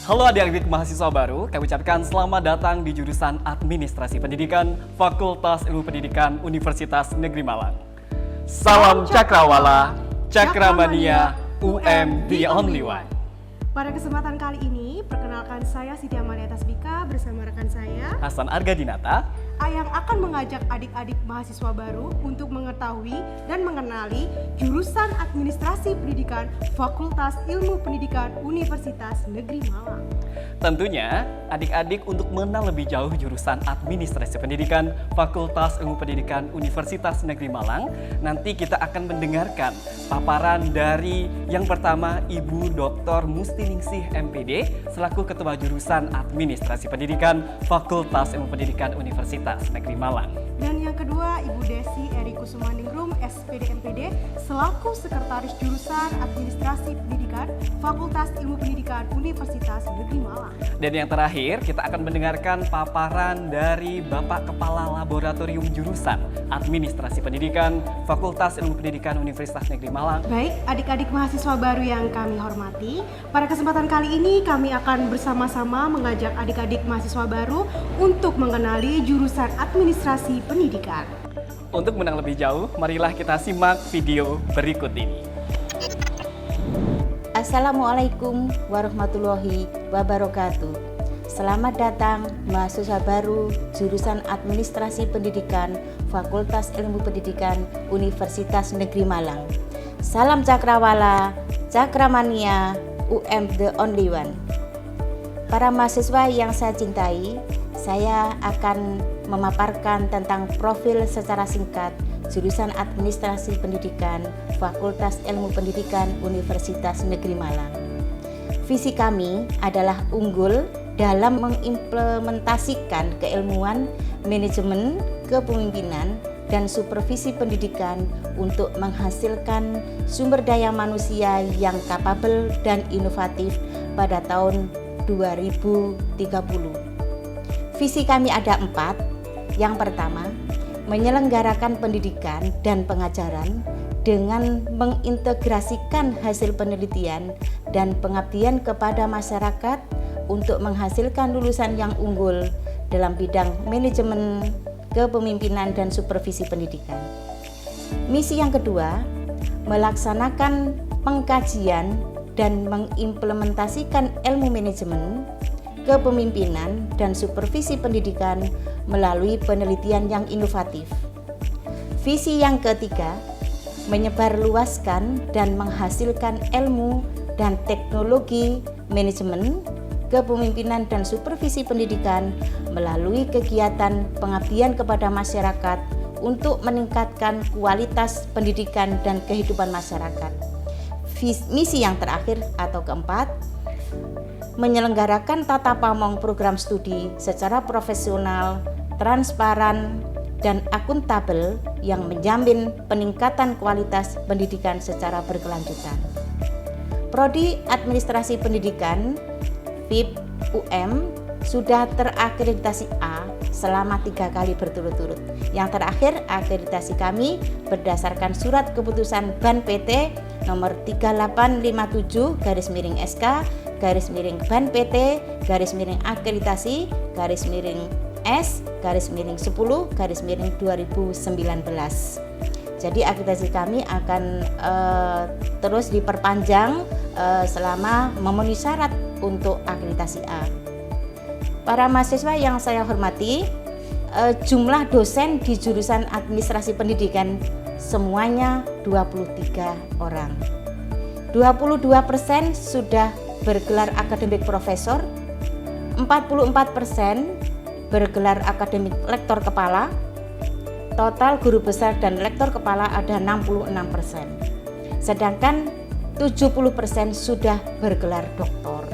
Halo adik-adik mahasiswa baru, kami ucapkan selamat datang di jurusan Administrasi Pendidikan Fakultas Ilmu Pendidikan Universitas Negeri Malang. Salam Cakrawala, Cakramania, UM The Only One. Pada kesempatan kali ini, perkenalkan saya Siti Amalia Tasbika bersama rekan saya Hasan Argadinata yang akan mengajak adik-adik mahasiswa baru untuk mengetahui dan mengenali jurusan Administrasi Pendidikan Fakultas Ilmu Pendidikan Universitas Negeri Malang. Tentunya, adik-adik untuk mengenal lebih jauh jurusan Administrasi Pendidikan Fakultas Ilmu Pendidikan Universitas Negeri Malang, nanti kita akan mendengarkan paparan dari yang pertama Ibu Dr. Mustiningsih MPD selaku Ketua Jurusan Administrasi Pendidikan Fakultas Ilmu Pendidikan Universitas Negeri Malang. Dan yang kedua, Ibu Desi Eri Kusumaningrum, SPD MPD, selaku Sekretaris Jurusan Administrasi Pendidikan Fakultas Ilmu Pendidikan Universitas Negeri Malang. Dan yang terakhir, kita akan mendengarkan paparan dari Bapak Kepala Laboratorium Jurusan Administrasi Pendidikan Fakultas Ilmu Pendidikan Universitas Negeri Malang. Baik, adik-adik mahasiswa baru yang kami hormati, pada kesempatan kali ini kami akan bersama-sama mengajak adik-adik mahasiswa baru untuk mengenali jurusan Administrasi Pendidikan. Untuk mengenal lebih jauh, marilah kita simak video berikut ini. Assalamualaikum warahmatullahi wabarakatuh. Selamat datang mahasiswa baru jurusan Administrasi Pendidikan Fakultas Ilmu Pendidikan Universitas Negeri Malang. Salam Cakrawala, Cakramania, UM The Only One. Para mahasiswa yang saya cintai, saya akan memaparkan tentang profil secara singkat jurusan Administrasi Pendidikan Fakultas Ilmu Pendidikan Universitas Negeri Malang. Visi kami adalah unggul dalam mengimplementasikan keilmuan, manajemen, kepemimpinan, dan supervisi pendidikan untuk menghasilkan sumber daya manusia yang kapabel dan inovatif pada tahun 2030. Visi kami ada 4. Yang pertama, menyelenggarakan pendidikan dan pengajaran dengan mengintegrasikan hasil penelitian dan pengabdian kepada masyarakat untuk menghasilkan lulusan yang unggul dalam bidang manajemen, kepemimpinan, dan supervisi pendidikan. Misi yang kedua, melaksanakan pengkajian dan mengimplementasikan ilmu manajemen, kepemimpinan, dan supervisi pendidikan melalui penelitian yang inovatif. Visi yang ketiga, menyebarluaskan dan menghasilkan ilmu dan teknologi manajemen, kepemimpinan, dan supervisi pendidikan melalui kegiatan pengabdian kepada masyarakat untuk meningkatkan kualitas pendidikan dan kehidupan masyarakat. Misi yang terakhir atau keempat, menyelenggarakan tata pamong program studi secara profesional, transparan, dan akuntabel yang menjamin peningkatan kualitas pendidikan secara berkelanjutan. Prodi Administrasi Pendidikan FIP UM sudah terakreditasi A selama 3 kali berturut-turut. Yang terakhir, akreditasi kami berdasarkan surat keputusan Ban PT nomor 3857/SK Ban PT akreditasi S/10/2019. Jadi akreditasi kami akan terus diperpanjang selama memenuhi syarat untuk akreditasi A. Para mahasiswa yang saya hormati, jumlah dosen di jurusan Administrasi Pendidikan semuanya 23 orang. 22% sudah bergelar akademik profesor, 44% bergelar akademik lektor kepala, total guru besar dan lektor kepala ada 66%, sedangkan 70% sudah bergelar doktor.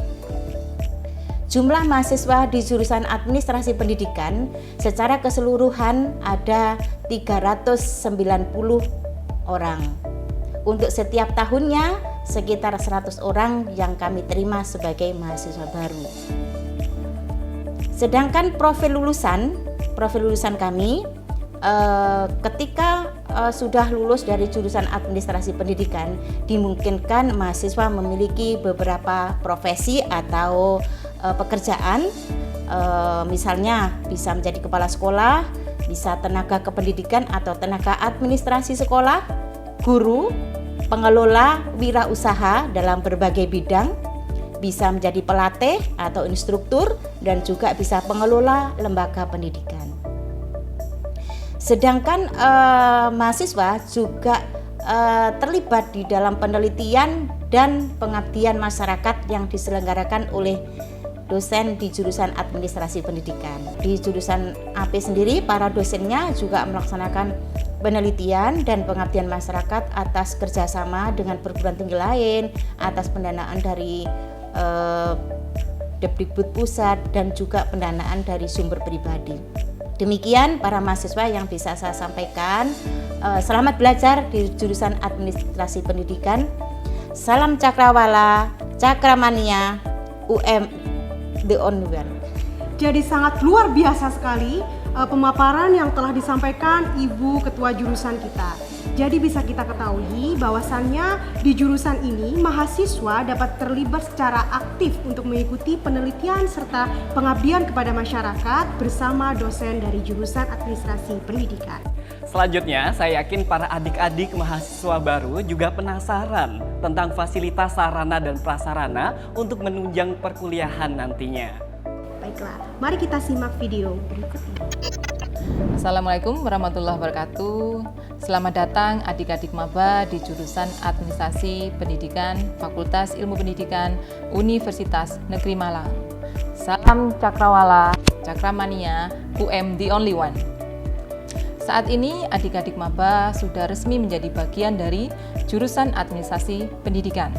Jumlah mahasiswa di jurusan Administrasi Pendidikan secara keseluruhan ada 390 orang. Untuk setiap tahunnya sekitar 100 orang yang kami terima sebagai mahasiswa baru. Sedangkan profil lulusan kami ketika sudah lulus dari jurusan Administrasi Pendidikan, dimungkinkan mahasiswa memiliki beberapa profesi atau pekerjaan, misalnya bisa menjadi kepala sekolah, bisa tenaga kependidikan atau tenaga administrasi sekolah, guru, pengelola wirausaha dalam berbagai bidang, bisa menjadi pelatih atau instruktur, dan juga bisa pengelola lembaga pendidikan. Sedangkan mahasiswa juga terlibat di dalam penelitian dan pengabdian masyarakat yang diselenggarakan oleh dosen di jurusan administrasi pendidikan. Di jurusan AP sendiri, para dosennya juga melaksanakan penelitian dan pengabdian masyarakat atas kerjasama dengan perguruan tinggi lain, atas pendanaan dari Depdikbud pusat, dan juga pendanaan dari sumber pribadi. Demikian para mahasiswa yang bisa saya sampaikan. Selamat belajar di jurusan administrasi pendidikan. Salam Cakrawala, Cakramania, the only one. Jadi sangat luar biasa sekali pemaparan yang telah disampaikan Ibu Ketua jurusan kita. Jadi bisa kita ketahui bahwasannya di jurusan ini mahasiswa dapat terlibat secara aktif untuk mengikuti penelitian serta pengabdian kepada masyarakat bersama dosen dari jurusan administrasi pendidikan. Selanjutnya, saya yakin para adik-adik mahasiswa baru juga penasaran tentang fasilitas sarana dan prasarana untuk menunjang perkuliahan nantinya. Baiklah, mari kita simak video berikut ini. Assalamualaikum warahmatullahi wabarakatuh. Selamat datang adik-adik maba di jurusan Administrasi Pendidikan Fakultas Ilmu Pendidikan Universitas Negeri Malang. Salam Cakrawala, Cakramania, the only one. Saat ini adik-adik maba sudah resmi menjadi bagian dari jurusan Administrasi Pendidikan.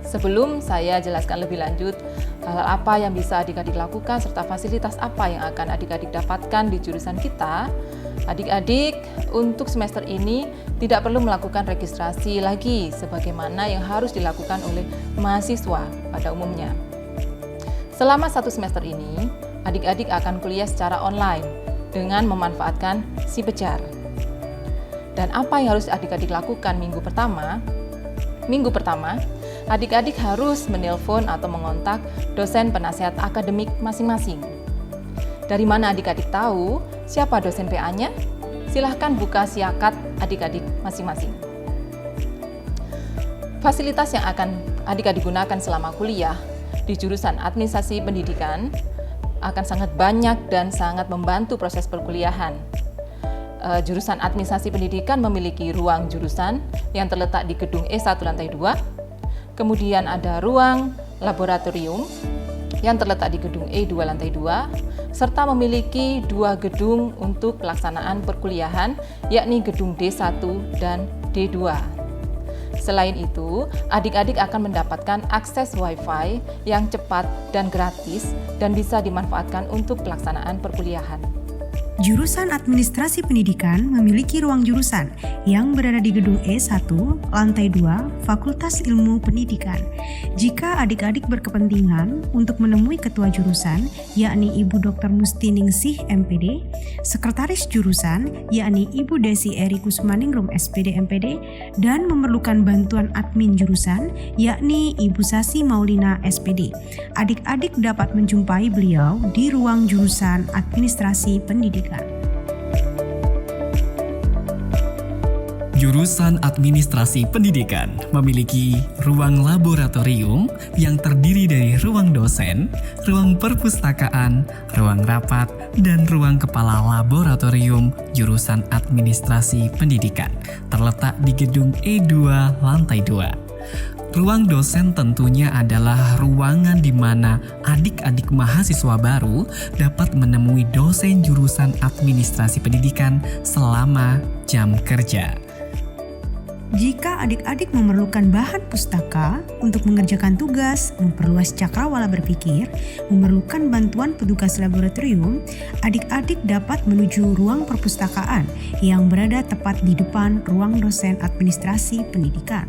Sebelum saya jelaskan lebih lanjut hal apa yang bisa adik-adik lakukan serta fasilitas apa yang akan adik-adik dapatkan di jurusan kita, adik-adik untuk semester ini tidak perlu melakukan registrasi lagi sebagaimana yang harus dilakukan oleh mahasiswa pada umumnya. Selama 1 semester ini, adik-adik akan kuliah secara online dengan memanfaatkan si Bejar. Dan apa yang harus adik-adik lakukan minggu pertama? Minggu pertama, adik-adik harus menelpon atau mengontak dosen penasehat akademik masing-masing. Dari mana adik-adik tahu siapa dosen PA-nya? Silahkan buka siakat adik-adik masing-masing. Fasilitas yang akan adik-adik gunakan selama kuliah di jurusan Administrasi Pendidikan akan sangat banyak dan sangat membantu proses perkuliahan. Jurusan Administrasi Pendidikan memiliki ruang jurusan yang terletak di gedung E1 lantai 2. Kemudian ada ruang laboratorium yang terletak di gedung E2 lantai 2, serta memiliki 2 gedung untuk pelaksanaan perkuliahan, yakni gedung D1 dan D2. Selain itu, adik-adik akan mendapatkan akses Wi-Fi yang cepat dan gratis dan bisa dimanfaatkan untuk pelaksanaan perkuliahan. Jurusan Administrasi Pendidikan memiliki ruang jurusan yang berada di gedung E1, lantai 2, Fakultas Ilmu Pendidikan. Jika adik-adik berkepentingan untuk menemui ketua jurusan, yakni Ibu Dr. Musti Ningsih MPD, sekretaris jurusan, yakni Ibu Desi Eri Kusmaningrum SPD MPD, dan memerlukan bantuan admin jurusan, yakni Ibu Sasi Maulina SPD, adik-adik dapat menjumpai beliau di ruang jurusan Administrasi Pendidikan. Jurusan Administrasi Pendidikan memiliki ruang laboratorium yang terdiri dari ruang dosen, ruang perpustakaan, ruang rapat, dan ruang kepala laboratorium jurusan Administrasi Pendidikan terletak di gedung E2 lantai 2. Ruang dosen tentunya adalah ruangan di mana adik-adik mahasiswa baru dapat menemui dosen jurusan Administrasi Pendidikan selama jam kerja. Jika adik-adik memerlukan bahan pustaka untuk mengerjakan tugas, memperluas cakrawala berpikir, memerlukan bantuan petugas laboratorium, adik-adik dapat menuju ruang perpustakaan yang berada tepat di depan ruang dosen Administrasi Pendidikan.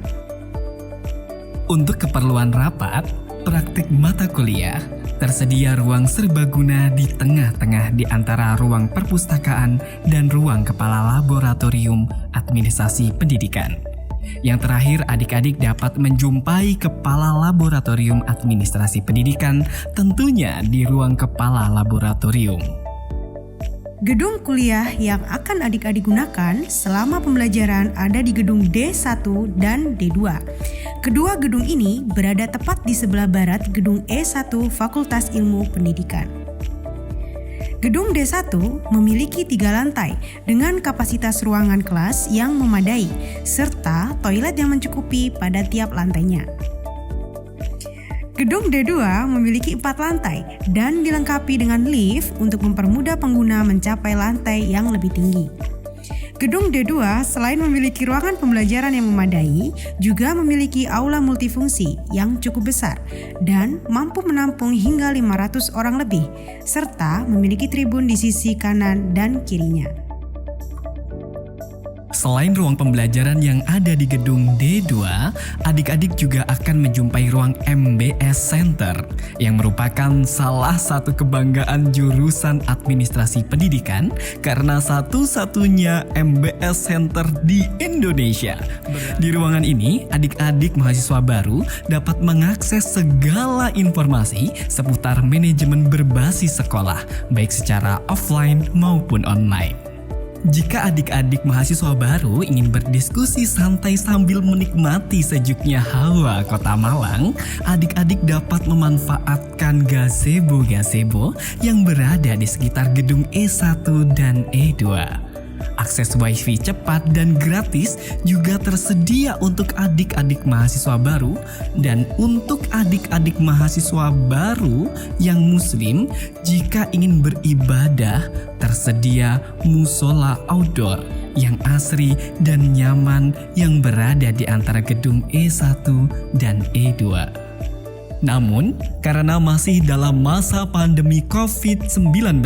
Untuk keperluan rapat, praktik mata kuliah, tersedia ruang serbaguna di tengah-tengah di antara ruang perpustakaan dan ruang kepala laboratorium Administrasi Pendidikan. Yang terakhir, adik-adik dapat menjumpai Kepala Laboratorium Administrasi Pendidikan, tentunya di ruang Kepala Laboratorium. Gedung kuliah yang akan adik-adik gunakan selama pembelajaran ada di gedung D1 dan D2. Kedua gedung ini berada tepat di sebelah barat gedung E1 Fakultas Ilmu Pendidikan. Gedung D1 memiliki 3 lantai dengan kapasitas ruangan kelas yang memadai, serta toilet yang mencukupi pada tiap lantainya. Gedung D2 memiliki 4 lantai dan dilengkapi dengan lift untuk mempermudah pengguna mencapai lantai yang lebih tinggi. Gedung D2 selain memiliki ruangan pembelajaran yang memadai, juga memiliki aula multifungsi yang cukup besar dan mampu menampung hingga 500 orang lebih, serta memiliki tribun di sisi kanan dan kirinya. Selain ruang pembelajaran yang ada di gedung D2, adik-adik juga akan menjumpai ruang MBS Center yang merupakan salah satu kebanggaan jurusan Administrasi Pendidikan karena satu-satunya MBS Center di Indonesia. Di ruangan ini, adik-adik mahasiswa baru dapat mengakses segala informasi seputar manajemen berbasis sekolah, baik secara offline maupun online. Jika adik-adik mahasiswa baru ingin berdiskusi santai sambil menikmati sejuknya hawa kota Malang, adik-adik dapat memanfaatkan gazebo-gazebo yang berada di sekitar gedung E1 dan E2. Akses wifi cepat dan gratis juga tersedia untuk adik-adik mahasiswa baru, dan untuk adik-adik mahasiswa baru yang muslim, jika ingin beribadah, tersedia musola outdoor yang asri dan nyaman yang berada di antara gedung E1 dan E2. Namun, karena masih dalam masa pandemi COVID-19,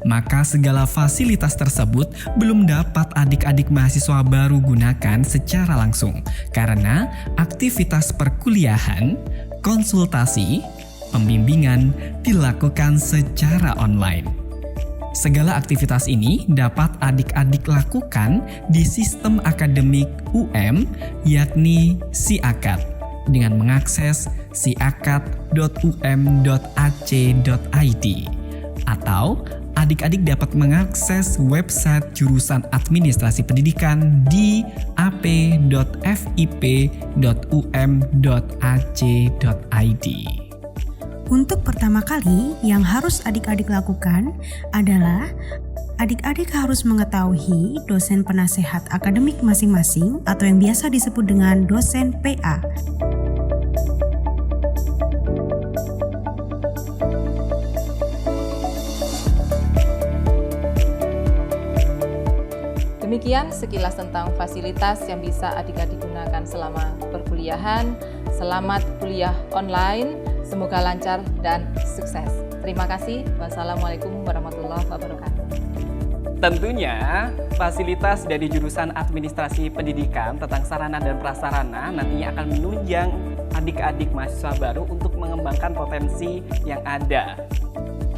maka segala fasilitas tersebut belum dapat adik-adik mahasiswa baru gunakan secara langsung karena aktivitas perkuliahan, konsultasi, pembimbingan dilakukan secara online. Segala aktivitas ini dapat adik-adik lakukan di sistem akademik UM, yakni SIAKAD, dengan mengakses siakat.um.ac.id, atau adik-adik dapat mengakses website jurusan Administrasi Pendidikan di ap.fip.um.ac.id. Untuk pertama kali yang harus adik-adik lakukan adalah adik-adik harus mengetahui dosen penasehat akademik masing-masing atau yang biasa disebut dengan dosen PA. Demikian sekilas tentang fasilitas yang bisa adik-adik gunakan selama perkuliahan. Selamat kuliah online, semoga lancar dan sukses. Terima kasih. Wassalamualaikum warahmatullahi wabarakatuh. Tentunya, fasilitas dari jurusan Administrasi Pendidikan tentang sarana dan prasarana nantinya akan menunjang adik-adik mahasiswa baru untuk mengembangkan potensi yang ada.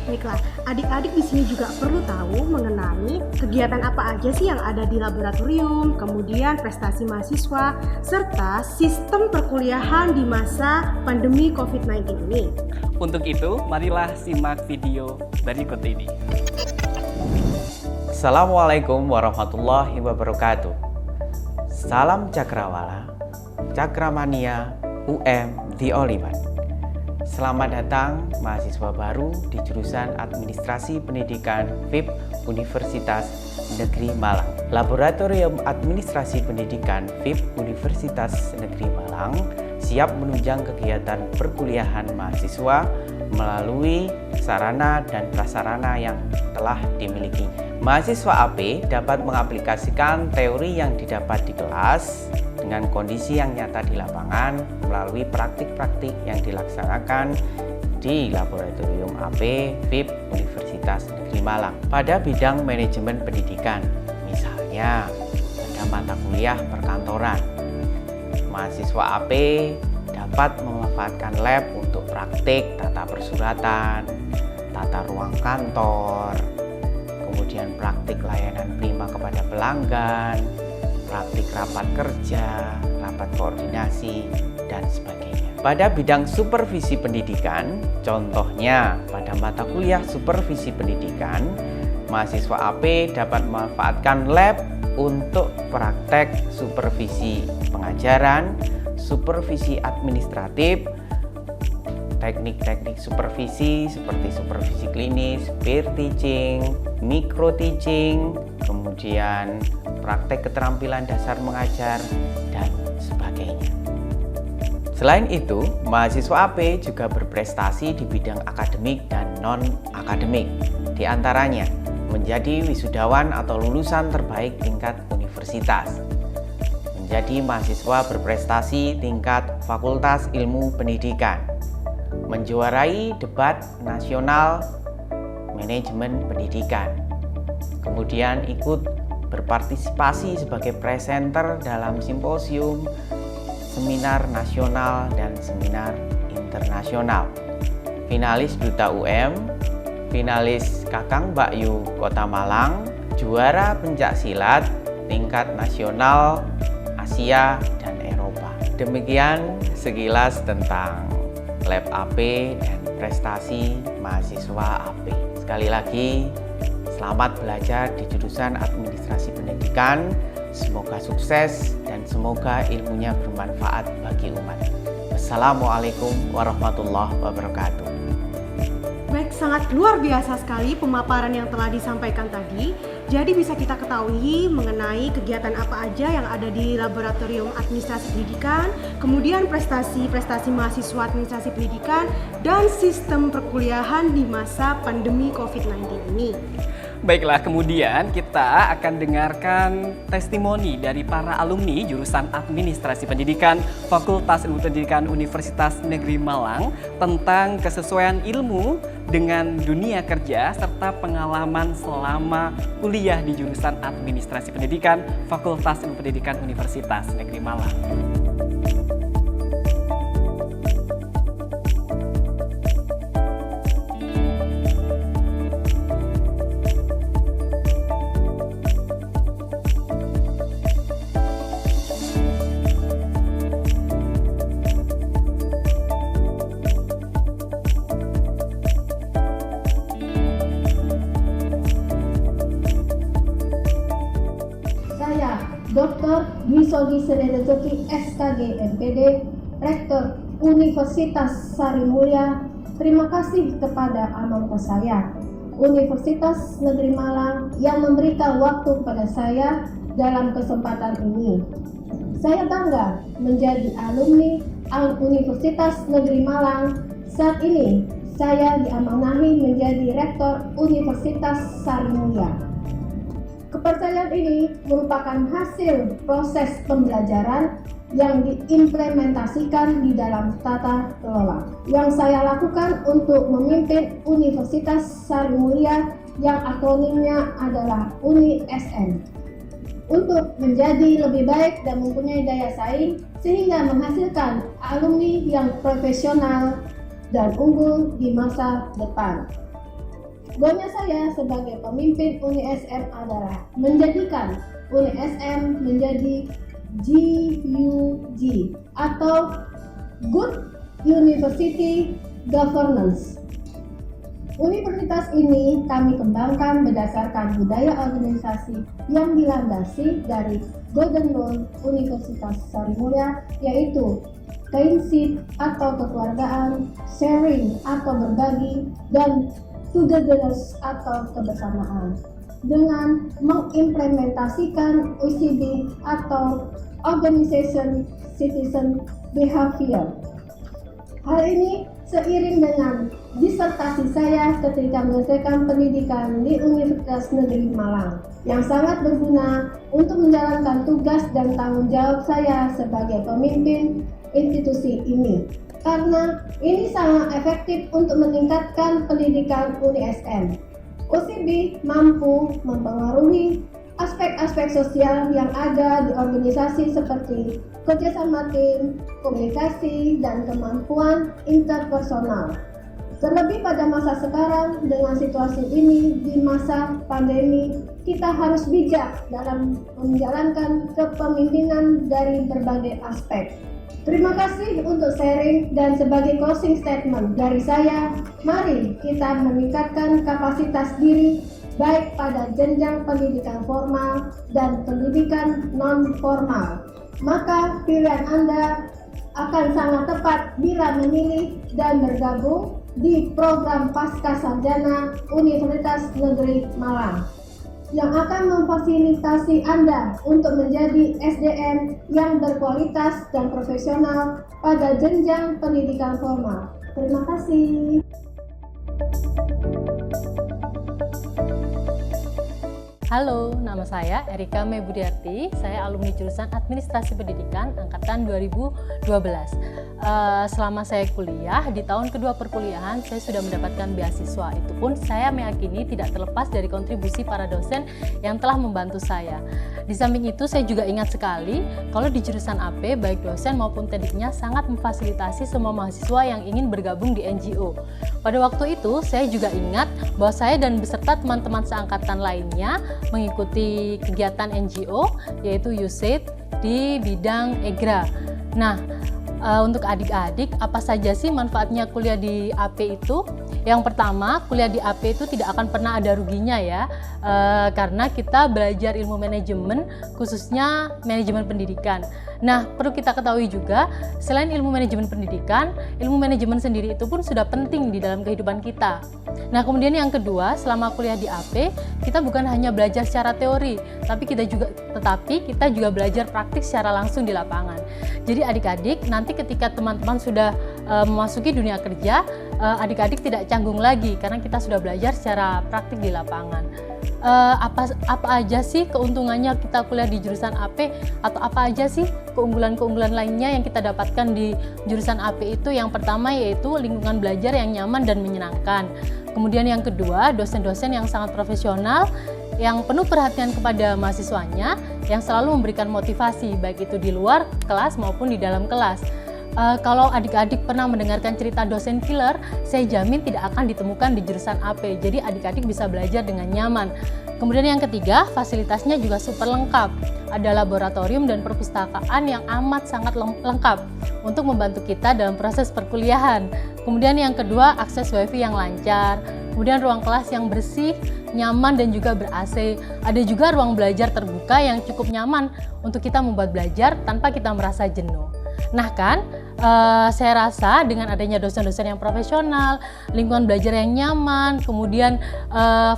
Baiklah, adik-adik di sini juga perlu tahu mengenai kegiatan apa aja sih yang ada di laboratorium, kemudian prestasi mahasiswa, serta sistem perkuliahan di masa pandemi COVID-19 ini. Untuk itu, marilah simak video berikut ini. Assalamualaikum warahmatullahi wabarakatuh. Salam Cakrawala, Cakramania, UM The Oliman. Selamat datang mahasiswa baru di jurusan Administrasi Pendidikan FIP Universitas Negeri Malang. Laboratorium Administrasi Pendidikan FIP Universitas Negeri Malang siap menunjang kegiatan perkuliahan mahasiswa melalui sarana dan prasarana yang telah dimiliki. Mahasiswa AP dapat mengaplikasikan teori yang didapat di kelas dengan kondisi yang nyata di lapangan melalui praktik-praktik yang dilaksanakan di Laboratorium AP FIP Universitas Negeri Malang pada bidang manajemen pendidikan. Misalnya pada mata kuliah perkantoran, mahasiswa AP dapat memanfaatkan lab untuk praktik tata persuratan, tata ruang kantor, kemudian praktik layanan prima kepada pelanggan, praktik rapat kerja, rapat koordinasi, dan sebagainya. Pada bidang supervisi pendidikan, contohnya pada mata kuliah supervisi pendidikan, mahasiswa AP dapat memanfaatkan lab untuk praktek supervisi pengajaran, supervisi administratif, teknik-teknik supervisi seperti supervisi klinis, peer teaching, micro teaching, kemudian praktek keterampilan dasar mengajar, dan sebagainya. Selain itu, mahasiswa AP juga berprestasi di bidang akademik dan non-akademik. Di antaranya, menjadi wisudawan atau lulusan terbaik tingkat universitas, menjadi mahasiswa berprestasi tingkat Fakultas Ilmu Pendidikan, menjuarai debat nasional manajemen pendidikan, kemudian ikut berpartisipasi sebagai presenter dalam simposium, seminar nasional, dan seminar internasional, finalis Duta UM, finalis Kakang Bakyu Kota Malang, juara pencak silat tingkat nasional Asia dan Eropa. Demikian sekilas tentang Lab AP dan prestasi mahasiswa AP. Sekali lagi, selamat belajar di jurusan Administrasi Pendidikan. Semoga sukses dan semoga ilmunya bermanfaat bagi umat. Wassalamualaikum warahmatullahi wabarakatuh. Baik, sangat luar biasa sekali pemaparan yang telah disampaikan tadi. Jadi bisa kita ketahui mengenai kegiatan apa aja yang ada di Laboratorium Administrasi Pendidikan, kemudian prestasi-prestasi mahasiswa Administrasi Pendidikan, dan sistem perkuliahan di masa pandemi COVID-19 ini. Baiklah, kemudian kita akan dengarkan testimoni dari para alumni jurusan Administrasi Pendidikan Fakultas Ilmu Pendidikan Universitas Negeri Malang tentang kesesuaian ilmu dengan dunia kerja serta pengalaman selama kuliah di jurusan Administrasi Pendidikan Fakultas Ilmu Pendidikan Universitas Negeri Malang. Dr. Dwi Sogi Sededejoki SKG MPD, Rektor Universitas Sarimulya, terima kasih kepada alma mater saya, Universitas Negeri Malang, yang memberikan waktu kepada saya dalam kesempatan ini. Saya bangga menjadi alumni Universitas Negeri Malang. Saat ini saya diamanahi menjadi Rektor Universitas Sarimulya. Kepercayaan ini merupakan hasil proses pembelajaran yang diimplementasikan di dalam tata kelola yang saya lakukan untuk memimpin Universitas Sarimulya yang akronimnya adalah UniSM, untuk menjadi lebih baik dan mempunyai daya saing sehingga menghasilkan alumni yang profesional dan unggul di masa depan. Goalnya saya sebagai pemimpin UniSM adalah menjadikan UniSM menjadi GUG atau Good University Governance. Universitas ini kami kembangkan berdasarkan budaya organisasi yang dilandasi dari Golden Rule Universitas Sarimulya, yaitu kinship atau kekeluargaan, sharing atau berbagi, dan togetherness atau kebersamaan, dengan mengimplementasikan OCB atau Organization Citizen Behavior. Hal ini seiring dengan disertasi saya ketika menyelesaikan pendidikan di Universitas Negeri Malang, yang sangat berguna untuk menjalankan tugas dan tanggung jawab saya sebagai pemimpin institusi ini. Karena ini sangat efektif untuk meningkatkan pendidikan UniSM. OCB mampu mempengaruhi aspek-aspek sosial yang ada di organisasi seperti kerjasama tim, komunikasi, dan kemampuan interpersonal. Terlebih pada masa sekarang dengan situasi ini di masa pandemi kita harus bijak dalam menjalankan kepemimpinan dari berbagai aspek. Terima kasih untuk sharing dan sebagai closing statement dari saya, mari kita meningkatkan kapasitas diri baik pada jenjang pendidikan formal dan pendidikan non-formal. Maka pilihan Anda akan sangat tepat bila memilih dan bergabung di program Pascasarjana Universitas Negeri Malang yang akan memfasilitasi Anda untuk menjadi SDM yang berkualitas dan profesional pada jenjang pendidikan formal. Terima kasih. Halo, nama saya Erika Mei Budiarti. Saya alumni jurusan Administrasi Pendidikan angkatan 2012. Selama saya kuliah, di tahun kedua perkuliahan saya sudah mendapatkan beasiswa. Itu pun saya meyakini tidak terlepas dari kontribusi para dosen yang telah membantu saya. Di samping itu saya juga ingat sekali kalau di jurusan AP baik dosen maupun tediknya sangat memfasilitasi semua mahasiswa yang ingin bergabung di NGO. Pada waktu itu saya juga ingat bahwa saya dan beserta teman-teman seangkatan lainnya mengikuti kegiatan NGO yaitu USAID di bidang EGRA. Nah, untuk adik-adik, apa saja sih manfaatnya kuliah di AP itu? Yang pertama, kuliah di AP itu tidak akan pernah ada ruginya ya, karena kita belajar ilmu manajemen, khususnya manajemen pendidikan. Nah, perlu kita ketahui juga, selain ilmu manajemen pendidikan, ilmu manajemen sendiri itu pun sudah penting di dalam kehidupan kita. Nah, kemudian yang kedua, selama kuliah di AP, kita bukan hanya belajar secara teori, tetapi kita juga belajar praktik secara langsung di lapangan. Jadi adik-adik, nanti ketika teman-teman sudah memasuki dunia kerja, adik-adik tidak canggung lagi karena kita sudah belajar secara praktik di lapangan. Apa aja sih keuntungannya kita kuliah di jurusan AP, atau apa aja sih keunggulan-keunggulan lainnya yang kita dapatkan di jurusan AP itu? Yang pertama yaitu lingkungan belajar yang nyaman dan menyenangkan. Kemudian yang kedua, dosen-dosen yang sangat profesional, yang penuh perhatian kepada mahasiswanya, yang selalu memberikan motivasi baik itu di luar kelas maupun di dalam kelas. Kalau adik-adik pernah mendengarkan cerita dosen killer, saya jamin tidak akan ditemukan di jurusan AP. Jadi adik-adik bisa belajar dengan nyaman. Kemudian yang ketiga, fasilitasnya juga super lengkap. Ada laboratorium dan perpustakaan yang amat sangat lengkap untuk membantu kita dalam proses perkuliahan. Kemudian yang kedua, akses wifi yang lancar. Kemudian ruang kelas yang bersih, nyaman dan juga ber-AC. Ada juga ruang belajar terbuka yang cukup nyaman untuk kita membuat belajar tanpa kita merasa jenuh. Nah kan, saya rasa dengan adanya dosen-dosen yang profesional, lingkungan belajar yang nyaman, kemudian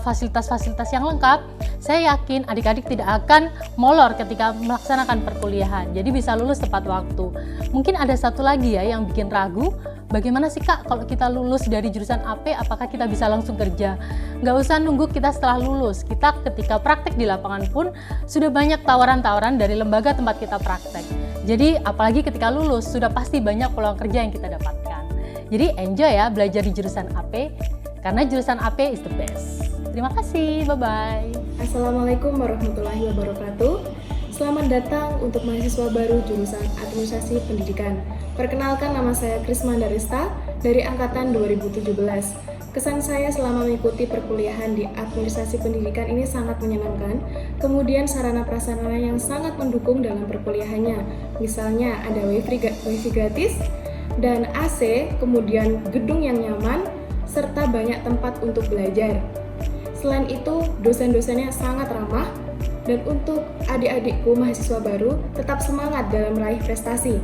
fasilitas-fasilitas yang lengkap, saya yakin adik-adik tidak akan molor ketika melaksanakan perkuliahan. Jadi bisa lulus tepat waktu. Mungkin ada satu lagi ya yang bikin ragu, bagaimana sih Kak kalau kita lulus dari jurusan AP, apakah kita bisa langsung kerja? Nggak usah nunggu kita setelah lulus, kita ketika praktek di lapangan pun sudah banyak tawaran-tawaran dari lembaga tempat kita praktek. Jadi apalagi ketika lulus, sudah pasti banyak peluang kerja yang kita dapatkan. Jadi enjoy ya belajar di jurusan AP, karena jurusan AP is the best. Terima kasih, bye-bye. Assalamualaikum warahmatullahi wabarakatuh. Selamat datang untuk mahasiswa baru jurusan Administrasi Pendidikan. Perkenalkan, nama saya Krismanda Rista dari angkatan 2017. Kesan saya selama mengikuti perkuliahan di Administrasi Pendidikan ini sangat menyenangkan. Kemudian sarana prasarana yang sangat mendukung dalam perkuliahannya. Misalnya ada wifi gratis dan AC, kemudian gedung yang nyaman, serta banyak tempat untuk belajar. Selain itu, dosen-dosennya sangat ramah. Dan untuk adik-adikku mahasiswa baru, tetap semangat dalam meraih prestasi.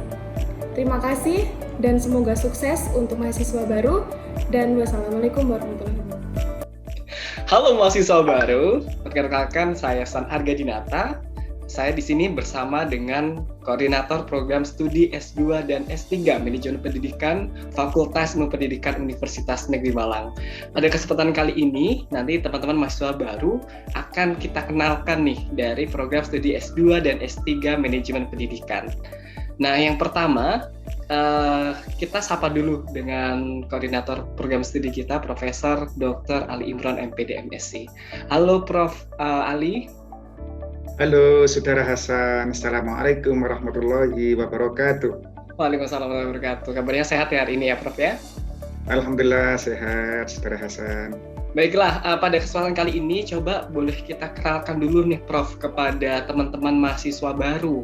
Terima kasih dan semoga sukses untuk mahasiswa baru. Dan wassalamualaikum warahmatullahi wabarakatuh. Halo mahasiswa baru, perkenalkan saya San Arga Dinata. Saya di sini bersama dengan Koordinator Program Studi S2 dan S3 Manajemen Pendidikan Fakultas Ilmu Pendidikan Universitas Negeri Malang. Pada kesempatan kali ini, nanti teman-teman mahasiswa baru akan kita kenalkan nih dari program studi S2 dan S3 Manajemen Pendidikan. Nah, yang pertama, kita sapa dulu dengan koordinator program studi kita, Profesor Dr. Ali Imran MPD MSc. Halo Prof. Ali. Halo Saudara Hasan, Assalamualaikum warahmatullahi wabarakatuh. Waalaikumsalam warahmatullahi wabarakatuh. Kabarnya sehat ya hari ini ya Prof ya? Alhamdulillah sehat Saudara Hasan. Baiklah, pada kesempatan kali ini coba boleh kita kenalkan dulu nih Prof kepada teman-teman mahasiswa baru.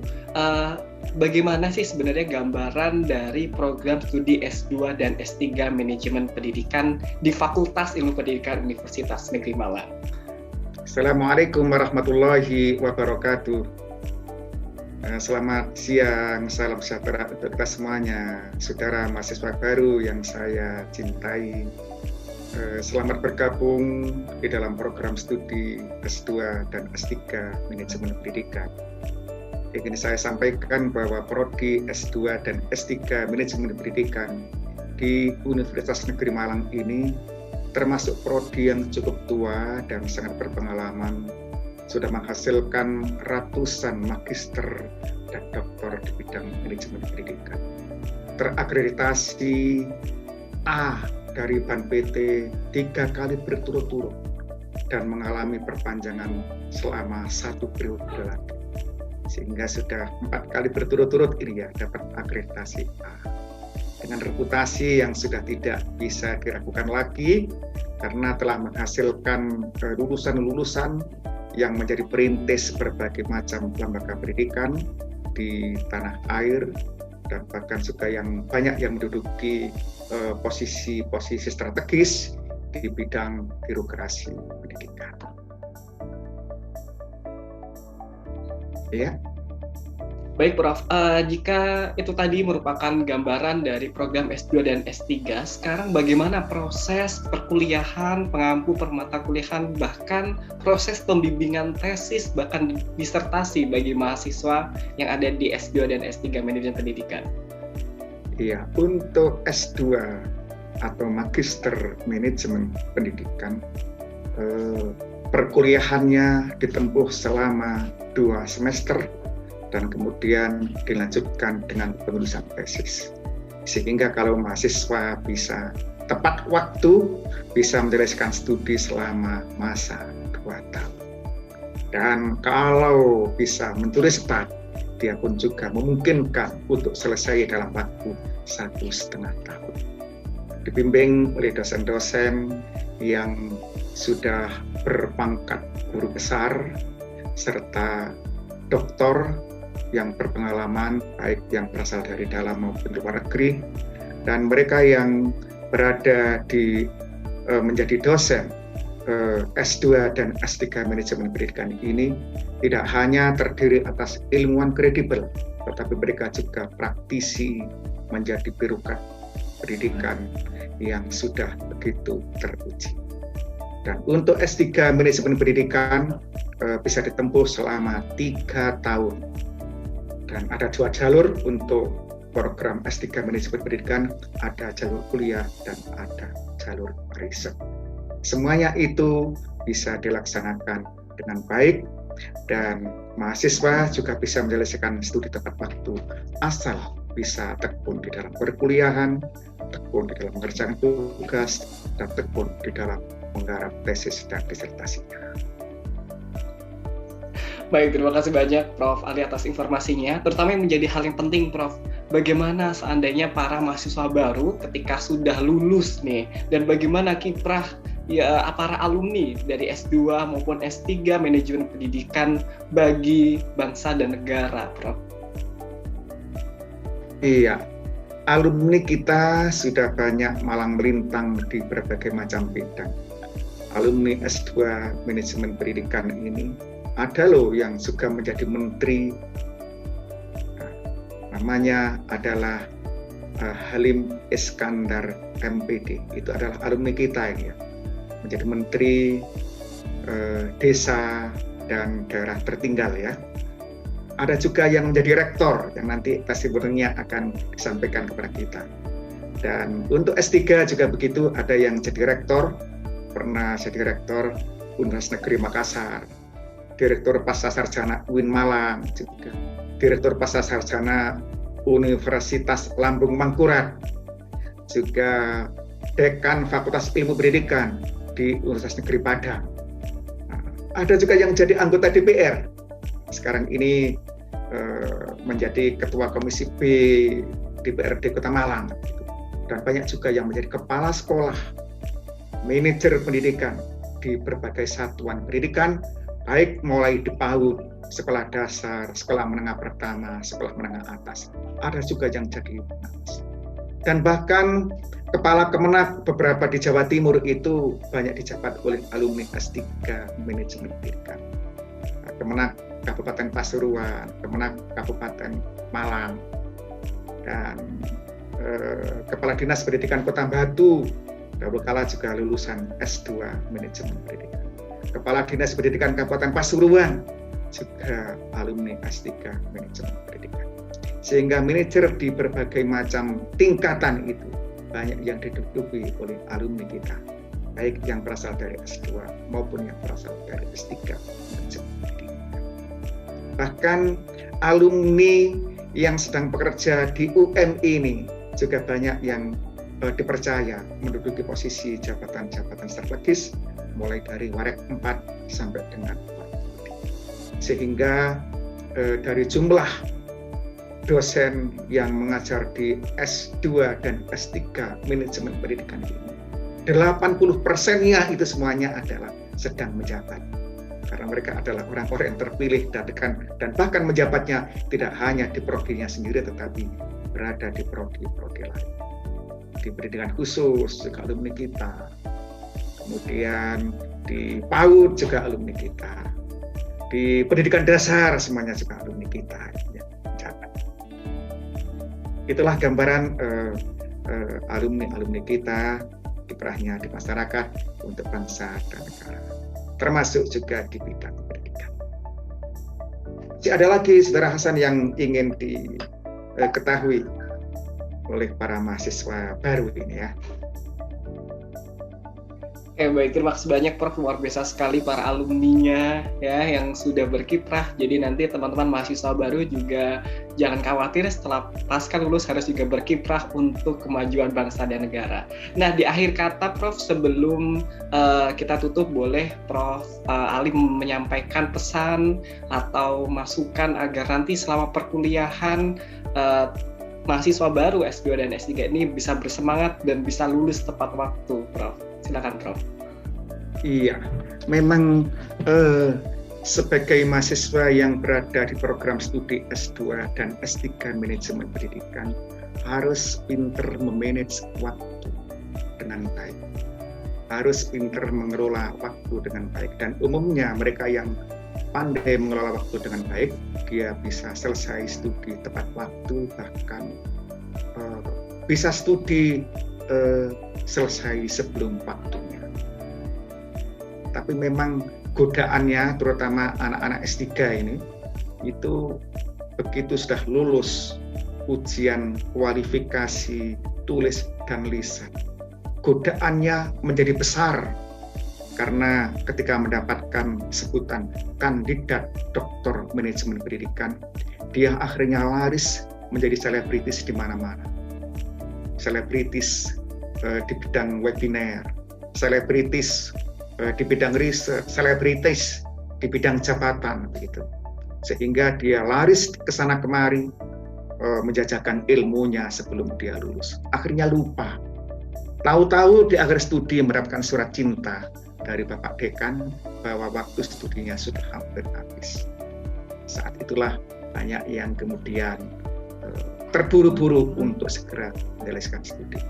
Bagaimana sih sebenarnya gambaran dari program studi S2 dan S3 Manajemen Pendidikan di Fakultas Ilmu Pendidikan Universitas Negeri Malang? Assalamualaikum warahmatullahi wabarakatuh. Selamat siang, salam sejahtera untuk kita semuanya, saudara mahasiswa baru yang saya cintai. Selamat bergabung di dalam program studi S2 dan S3 Manajemen Pendidikan. Ingin saya sampaikan bahwa prodi S2 dan S3 Manajemen Pendidikan di Universitas Negeri Malang ini termasuk prodi yang cukup tua dan sangat berpengalaman, sudah menghasilkan ratusan magister dan doktor di bidang manajemen pendidikan. Terakreditasi A dari BAN PT 3 kali berturut-turut dan mengalami perpanjangan selama 1 periode lagi. Sehingga sudah 4 kali berturut-turut ini ya dapat akreditasi A. Dengan reputasi yang sudah tidak bisa diragukan lagi karena telah menghasilkan lulusan-lulusan yang menjadi perintis berbagai macam lembaga pendidikan di tanah air dan bahkan juga yang banyak yang menduduki posisi-posisi strategis di bidang birokrasi pendidikan. Ya. Baik Prof, jika itu tadi merupakan gambaran dari program S2 dan S3, sekarang bagaimana proses perkuliahan, pengampu permata kuliahan, bahkan proses pembimbingan tesis, bahkan disertasi bagi mahasiswa yang ada di S2 dan S3 Manajemen Pendidikan? Iya, untuk S2 atau Magister Manajemen Pendidikan, perkuliahannya ditempuh selama 2 semester dan kemudian dilanjutkan dengan penulisan tesis. Sehingga kalau mahasiswa bisa tepat waktu, bisa menjelaskan studi selama masa 2 tahun. Dan kalau bisa menulis cepat, dia pun juga memungkinkan untuk selesai dalam waktu 1,5 tahun. Dibimbing oleh dosen-dosen yang sudah berpangkat guru besar, serta doktor yang berpengalaman, baik yang berasal dari dalam maupun luar negeri, dan mereka yang berada di menjadi dosen S2 dan S3 Manajemen Pendidikan ini tidak hanya terdiri atas ilmuwan kredibel, tetapi mereka juga praktisi menjadi birokrat pendidikan yang sudah begitu teruji. Dan untuk S3 Manajemen Pendidikan bisa ditempuh selama 3 tahun. Dan ada 2 jalur untuk program S3 Manajemen Pendidikan, ada jalur kuliah dan ada jalur riset. Semuanya itu bisa dilaksanakan dengan baik dan mahasiswa juga bisa menyelesaikan studi tepat waktu asal bisa tekun di dalam perkuliahan, tekun di dalam mengerjakan tugas, dan tekun di dalam menggarap tesis dan disertasinya. Baik, terima kasih banyak Prof. Ali atas informasinya, terutama yang menjadi hal yang penting Prof. Bagaimana seandainya para mahasiswa baru ketika sudah lulus nih, dan bagaimana kiprah ya para alumni dari S2 maupun S3 Manajemen Pendidikan bagi bangsa dan negara, Prof. Iya, alumni kita sudah banyak malang melintang di berbagai macam bidang. Alumni S2 Manajemen Pendidikan ini ada loh yang juga menjadi menteri. Namanya adalah Halim Iskandar MPD. Itu adalah alumni kita ini ya. Menjadi menteri desa dan daerah tertinggal ya. Ada juga yang menjadi rektor yang nanti testimoninya akan disampaikan kepada kita. Dan untuk S3 juga begitu, ada yang jadi rektor, pernah jadi rektor Universitas Negeri Makassar, Direktur Pascasarjana UIN Malang, juga Direktur Pascasarjana Universitas Lambung Mangkurat, juga Dekan Fakultas Ilmu Pendidikan di Universitas Negeri Padang. Nah, ada juga yang jadi anggota DPR. Sekarang ini menjadi Ketua Komisi B DPRD Kota Malang. Dan banyak juga yang menjadi kepala sekolah manajer pendidikan di berbagai satuan pendidikan, baik mulai di PAUD, sekolah dasar, sekolah menengah pertama, sekolah menengah atas. Ada juga yang jadi pengawas. Dan bahkan kepala Kemenak beberapa di Jawa Timur itu banyak dijabat oleh alumni S3 manajemen pendidikan. Kemenak Kabupaten Pasuruan, Kemenak Kabupaten Malang, dan Kepala Dinas Pendidikan Kota Batu, dahulu kala juga lulusan S2 manajemen pendidikan. Kepala Dinas Pendidikan Kabupaten Pasuruan juga alumni S3 manajemen pendidikan. Sehingga manajer di berbagai macam tingkatan itu banyak yang diduduki oleh alumni kita, baik yang berasal dari S2 maupun yang berasal dari S3 manajemen pendidikan. Bahkan alumni yang sedang bekerja di UM ini juga banyak yang dipercaya menduduki posisi jabatan-jabatan strategis mulai dari Warek 4 sampai dengan sehingga dari jumlah dosen yang mengajar di S2 dan S3 manajemen pendidikan ini 80%-nya itu semuanya adalah sedang menjabat karena mereka adalah orang-orang yang terpilih dan bahkan menjabatnya tidak hanya di prodinya sendiri tetapi berada di prodi-prodi lain. Di pendidikan khusus juga alumni kita, kemudian di PAUD juga alumni kita, di pendidikan dasar semuanya juga alumni kita. Ya, itulah gambaran alumni kita, kiprahnya di masyarakat untuk bangsa dan negara, termasuk juga di bidang pendidikan. Ada lagi Saudara Hasan yang ingin diketahui oleh para mahasiswa baru ini ya. Baik, terima kasih banyak Prof, luar biasa sekali para alumninya ya yang sudah berkiprah. Jadi nanti teman-teman mahasiswa baru juga jangan khawatir, setelah pasca lulus harus juga berkiprah untuk kemajuan bangsa dan negara. Nah, di akhir kata Prof, sebelum kita tutup, boleh Prof Ali menyampaikan pesan atau masukan agar nanti selama perkuliahan mahasiswa baru S2 dan S3 ini bisa bersemangat dan bisa lulus tepat waktu, Prof. Silakan, Prof. Iya, memang sebagai mahasiswa yang berada di program studi S2 dan S3 manajemen pendidikan harus pinter memanage waktu dengan baik. Harus pinter mengelola waktu dengan baik. Dan umumnya mereka yang pandai mengelola waktu dengan baik, dia bisa selesai studi tepat waktu, bahkan bisa studi selesai sebelum waktunya. Tapi memang godaannya, terutama anak-anak S3 ini, itu begitu sudah lulus ujian kualifikasi tulis dan lisan, godaannya menjadi besar. Karena ketika mendapatkan sebutan kandidat doktor manajemen pendidikan, dia akhirnya laris menjadi selebritis di mana-mana. Selebritis di bidang webinar, selebritis di bidang riset, selebritis di bidang jabatan, begitu. Sehingga dia laris ke sana kemari menjajakan ilmunya sebelum dia lulus. Akhirnya lupa. Tahu-tahu di akhir studi mendapatkan surat cinta dari Bapak Dekan bahwa waktu studinya sudah hampir habis. Saat itulah banyak yang kemudian terburu-buru untuk segera menyelesaikan studi.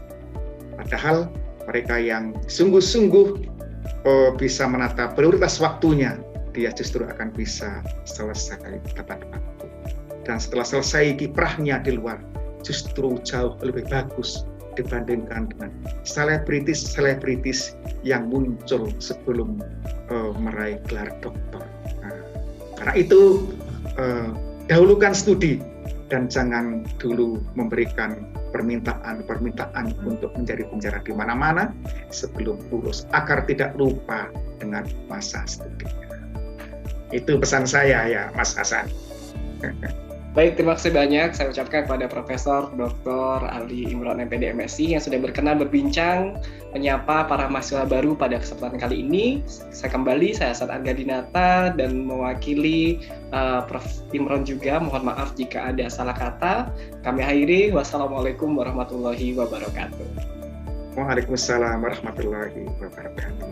Padahal mereka yang sungguh-sungguh bisa menata prioritas waktunya, dia justru akan bisa selesai tepat waktu. Dan setelah selesai kiprahnya di luar, justru jauh lebih bagus dibandingkan dengan selebritis yang muncul sebelum meraih gelar doktor. Nah, karena itu dahulukan studi dan jangan dulu memberikan permintaan untuk menjadi penjara di mana-mana sebelum lulus agar tidak lupa dengan masa studinya. Itu pesan saya ya, Mas Hasan. Baik, terima kasih banyak saya ucapkan kepada Profesor Dr. Ali Imron MPD MSI yang sudah berkenan berbincang menyapa para mahasiswa baru pada kesempatan kali ini. Saya Hasan Argadinata dan mewakili Prof. Imron juga. Mohon maaf jika ada salah kata. Kami akhiri. Wassalamualaikum warahmatullahi wabarakatuh. Waalaikumsalam warahmatullahi wabarakatuh.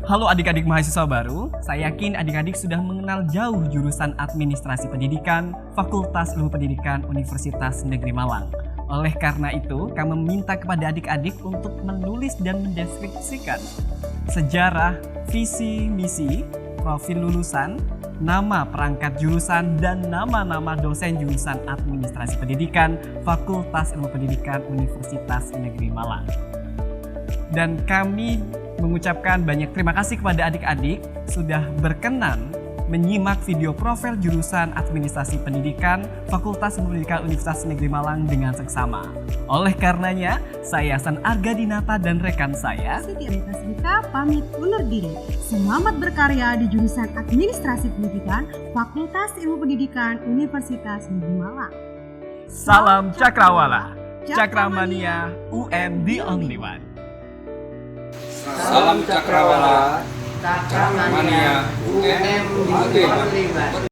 Halo adik-adik mahasiswa baru, saya yakin adik-adik sudah mengenal jauh jurusan Administrasi Pendidikan, Fakultas Ilmu Pendidikan Universitas Negeri Malang. Oleh karena itu, kami meminta kepada adik-adik untuk menulis dan mendeskripsikan sejarah, visi, misi, profil lulusan, nama perangkat jurusan, dan nama-nama dosen jurusan Administrasi Pendidikan, Fakultas Ilmu Pendidikan Universitas Negeri Malang. Dan kami mengucapkan banyak terima kasih kepada adik-adik sudah berkenan menyimak video profil jurusan Administrasi Pendidikan Fakultas Pendidikan Universitas Negeri Malang dengan seksama. Oleh karenanya, saya San Arga Dinata dan rekan saya Siti Anita Srika pamit undur diri. Selamat berkarya di jurusan Administrasi Pendidikan Fakultas Ilmu Pendidikan Universitas Negeri Malang. Salam Cakrawala, Cakramania, UM the only one. Salam Cakrawala, Cakramania, UM the only one.